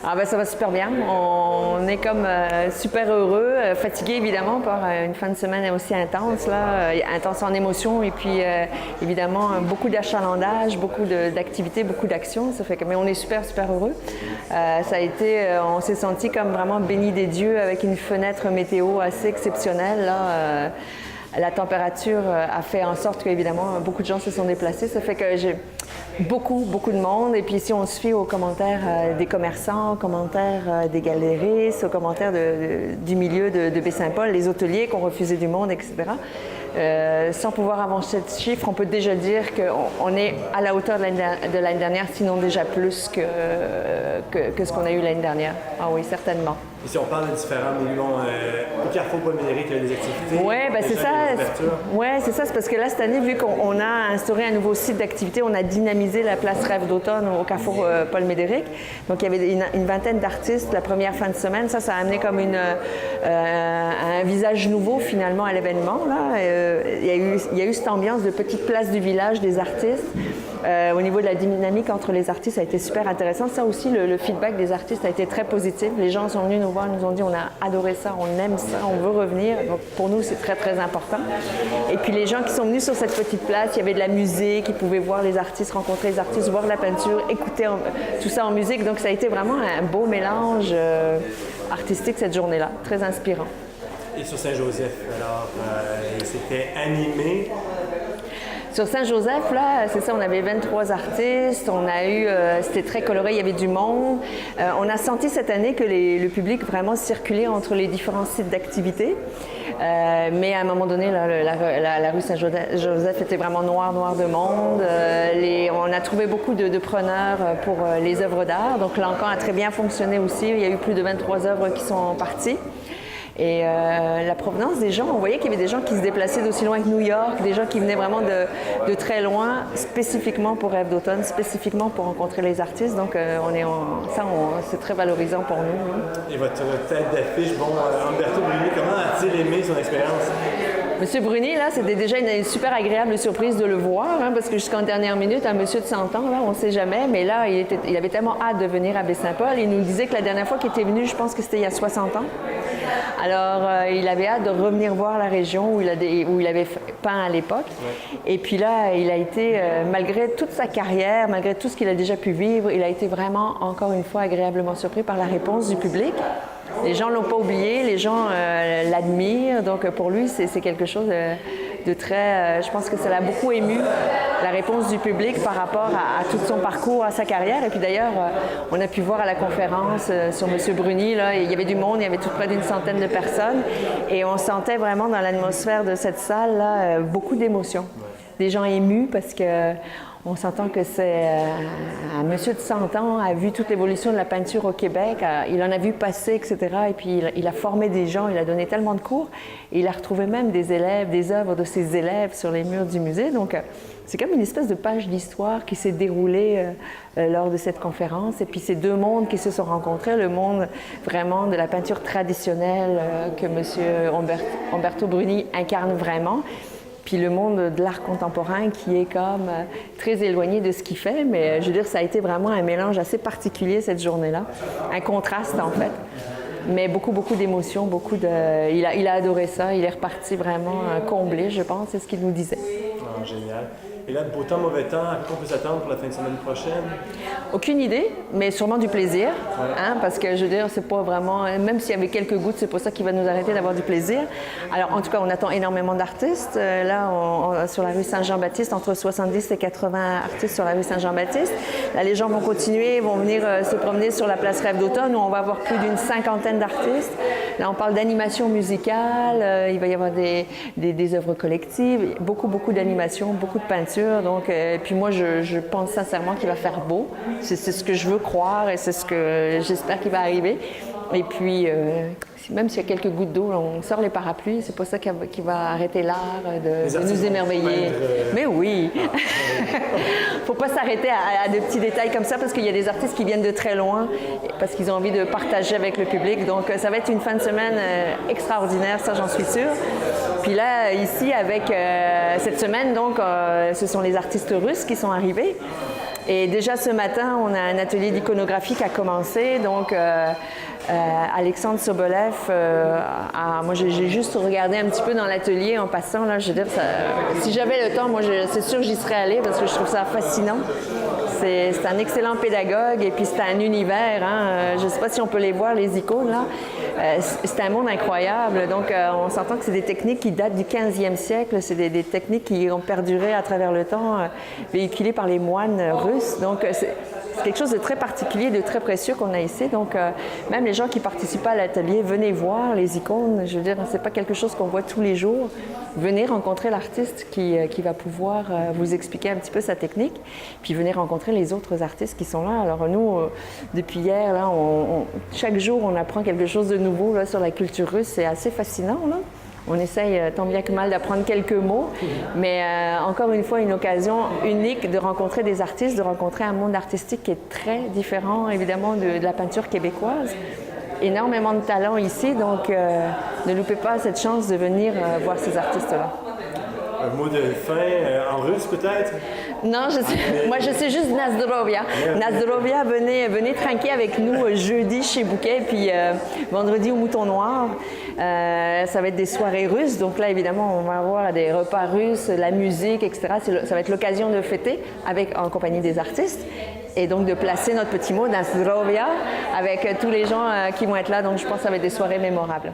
Ah ben ça va super bien. On est comme super heureux, fatigué évidemment par une fin de semaine aussi intense, là, intense en émotion et puis évidemment beaucoup d'achalandage, beaucoup d'activités, beaucoup d'actions. Ça fait que, mais on est super heureux. Ça a été, on s'est senti comme vraiment béni des dieux avec une fenêtre météo assez exceptionnelle là. La température a fait en sorte qu'évidemment beaucoup de gens se sont déplacés. Ça fait que j'ai beaucoup de monde. Et puis si on se fie aux commentaires des commerçants, aux commentaires des galéristes, aux commentaires du milieu de Baie-Saint-Paul, les hôteliers qui ont refusé du monde, etc. Sans pouvoir avancer de chiffres, on peut déjà dire qu'on est à la hauteur de l'année dernière, sinon déjà plus que ce qu'on a eu l'année dernière. Ah oui, certainement. Et si on parle de différents millions, au Carrefour Paul-Médéric, il y a des activités. Oui, ben c'est ça. Oui, c'est ça. C'est parce que là, cette année, vu qu'on a instauré un nouveau site d'activité, on a dynamisé la place Rêve d'automne au Carrefour Paul-Médéric. Donc, il y avait une vingtaine d'artistes la première fin de semaine. Ça a amené comme un visage nouveau, finalement, à l'événement. Il y a eu cette ambiance de petite place du village des artistes. Au niveau de la dynamique entre les artistes, ça a été super intéressant. Ça aussi, le feedback des artistes a été très positif. Les gens sont venus nous voir, nous ont dit on a adoré ça, on aime ça, on veut revenir. Donc pour nous, c'est très important. Et puis les gens qui sont venus sur cette petite place, il y avait de la musique, ils pouvaient voir les artistes, rencontrer les artistes, voir de la peinture, écouter tout ça en musique. Donc ça a été vraiment un beau mélange artistique cette journée-là, très inspirant. Et sur Saint-Joseph, alors, c'était animé. Sur Saint-Joseph, là, c'est ça, on avait 23 artistes, on a eu, c'était très coloré, il y avait du monde. On a senti cette année que le public vraiment circulait entre les différents sites d'activité. Mais à un moment donné, là, la rue Saint-Joseph était vraiment noire de monde. On a trouvé beaucoup de preneurs pour les œuvres d'art. Donc l'encan a très bien fonctionné aussi. Il y a eu plus de 23 œuvres qui sont parties. Et la provenance des gens, on voyait qu'il y avait des gens qui se déplaçaient d'aussi loin que New York, des gens qui venaient vraiment de très loin, spécifiquement pour Rêve d'automne, spécifiquement pour rencontrer les artistes. Donc c'est très valorisant pour nous. Et votre tête d'affiche, Umberto Bruni, comment a-t-il aimé son expérience? Monsieur Bruni, là, c'était déjà une super agréable surprise de le voir, parce que jusqu'en dernière minute, un monsieur de 100 ans, là, on ne sait jamais, mais là, il avait tellement hâte de venir à Baie-Saint-Paul. Il nous disait que la dernière fois qu'il était venu, je pense que c'était il y a 60 ans. Alors, il avait hâte de revenir voir la région où il avait peint à l'époque. Ouais. Et puis là, il a été, malgré toute sa carrière, malgré tout ce qu'il a déjà pu vivre, il a été vraiment, encore une fois, agréablement surpris par la réponse du public. Les gens ne l'ont pas oublié, les gens l'admirent. Donc, pour lui, c'est quelque chose de très... je pense que ça l'a beaucoup ému, la réponse du public par rapport à tout son parcours, à sa carrière. Et puis d'ailleurs, on a pu voir à la conférence sur M. Bruni, là, il y avait du monde, il y avait tout près d'une centaine de personnes. Et on sentait vraiment dans l'atmosphère de cette salle-là beaucoup d'émotions. Des gens émus parce que... On s'entend que c'est un monsieur de 100 ans a vu toute l'évolution de la peinture au Québec, il en a vu passer, etc. Et puis il a formé des gens, il a donné tellement de cours, et il a retrouvé même des élèves, des œuvres de ses élèves sur les murs du musée. Donc c'est comme une espèce de page d'histoire qui s'est déroulée lors de cette conférence. Et puis ces deux mondes qui se sont rencontrés, le monde vraiment de la peinture traditionnelle que monsieur Umberto Bruni incarne vraiment, puis le monde de l'art contemporain qui est comme très éloigné de ce qu'il fait, mais je veux dire, ça a été vraiment un mélange assez particulier cette journée-là, un contraste en fait, mais beaucoup d'émotions, il a adoré ça, il est reparti vraiment comblé, je pense, c'est ce qu'il nous disait. Oh, génial. Et là, beau temps, mauvais temps, à quoi on peut s'attendre pour la fin de semaine prochaine? Aucune idée, mais sûrement du plaisir, parce que je veux dire, c'est pas vraiment, même s'il y avait quelques gouttes, c'est pas ça qui va nous arrêter d'avoir du plaisir. Alors, en tout cas, on attend énormément d'artistes. Là, sur la rue Saint-Jean-Baptiste, entre 70 et 80 artistes sur la rue Saint-Jean-Baptiste. Là, les gens vont continuer, vont venir se promener sur la place Rêve d'automne, où on va avoir plus d'une cinquantaine d'artistes. Là, on parle d'animation musicale, il va y avoir des œuvres collectives, beaucoup d'animation, beaucoup de peinture. Donc, puis moi, je pense sincèrement qu'il va faire beau. C'est ce que je veux croire et c'est ce que j'espère qu'il va arriver. Et puis, même s'il y a quelques gouttes d'eau, on sort les parapluies. C'est pas ça qui va arrêter l'art de nous émerveiller. Mais oui! Faut pas s'arrêter à de petits détails comme ça parce qu'il y a des artistes qui viennent de très loin parce qu'ils ont envie de partager avec le public. Donc, ça va être une fin de semaine extraordinaire, ça j'en suis sûre. Puis là, ici, avec cette semaine, donc, ce sont les artistes russes qui sont arrivés. Et déjà ce matin, on a un atelier d'iconographie qui a commencé. Donc, Alexandre Sobolev, moi j'ai juste regardé un petit peu dans l'atelier en passant. Là, je veux dire, si j'avais le temps, moi c'est sûr que j'y serais allée parce que je trouve ça fascinant. C'est un excellent pédagogue et puis c'est un univers. Hein, je ne sais pas si on peut les voir, les icônes là. C'est un monde incroyable. Donc, on s'entend que c'est des techniques qui datent du 15e siècle. C'est des techniques qui ont perduré à travers le temps, véhiculées par les moines russes. Donc, c'est quelque chose de très particulier, de très précieux qu'on a ici. Donc, même les gens qui participent à l'atelier, venez voir les icônes. Je veux dire, c'est pas quelque chose qu'on voit tous les jours. Venez rencontrer l'artiste qui va pouvoir vous expliquer un petit peu sa technique, puis venez rencontrer les autres artistes qui sont là. Alors nous, depuis hier, là, chaque jour, on apprend quelque chose de nouveau là, sur la culture russe. C'est assez fascinant, là. On essaye tant bien que mal d'apprendre quelques mots, mais encore une fois, une occasion unique de rencontrer des artistes, de rencontrer un monde artistique qui est très différent, évidemment, de la peinture québécoise. Énormément de talent ici, donc ne loupez pas cette chance de venir voir ces artistes-là. Un mot de fin en russe peut-être? Non, moi je sais juste Nazdrovia. Nazdrovia, venez trinquer avec nous jeudi chez Bouquet, puis vendredi au Mouton Noir. Ça va être des soirées russes, donc là évidemment on va avoir des repas russes, la musique, etc. Ça va être l'occasion de fêter en compagnie des artistes. Et donc de placer notre petit mot Nazdrovia avec tous les gens qui vont être là. Donc je pense que ça va être des soirées mémorables.